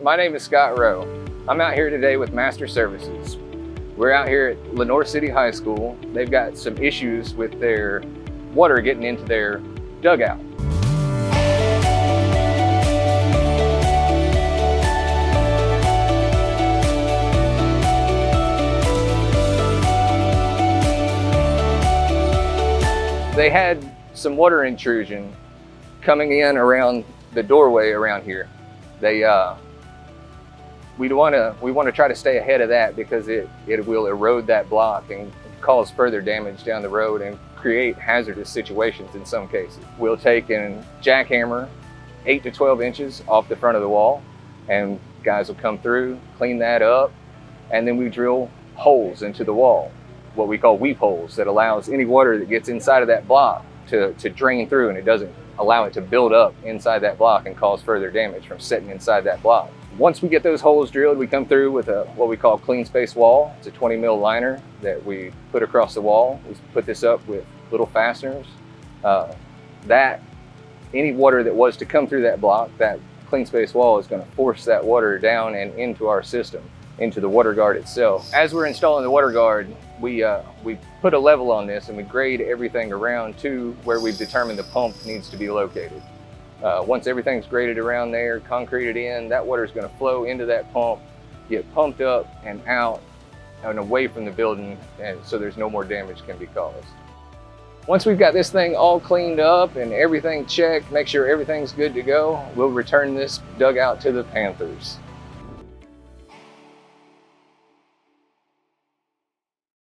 My name is Scott Rowe. I'm out here today with Master Services. We're out here at Lenoir City High School. They've got some issues with their water getting into their dugout. They had some water intrusion coming in around the doorway around here. We want to try to stay ahead of that because it will erode that block and cause further damage down the road and create hazardous situations in some cases. We'll take and jackhammer 8 to 12 inches off the front of the wall, and guys will come through, clean that up, and then we drill holes into the wall, what we call weep holes, that allows any water that gets inside of that block to drain through, and it doesn't allow it to build up inside that block and cause further damage from sitting inside that block. Once we get those holes drilled, we come through with what we call CleanSpace wall. It's a 20 mil liner that we put across the wall. We put this up with little fasteners. Any water that was to come through that block, that CleanSpace wall is going to force that water down and into our system, into the WaterGuard itself. As we're installing the WaterGuard, we put a level on this and we grade everything around to where we've determined the pump needs to be located. Once everything's graded around there, concreted in, that water is going to flow into that pump, get pumped up and out and away from the building, and so there's no more damage can be caused. Once we've got this thing all cleaned up and everything checked, make sure everything's good to go, we'll return this dugout to the Panthers.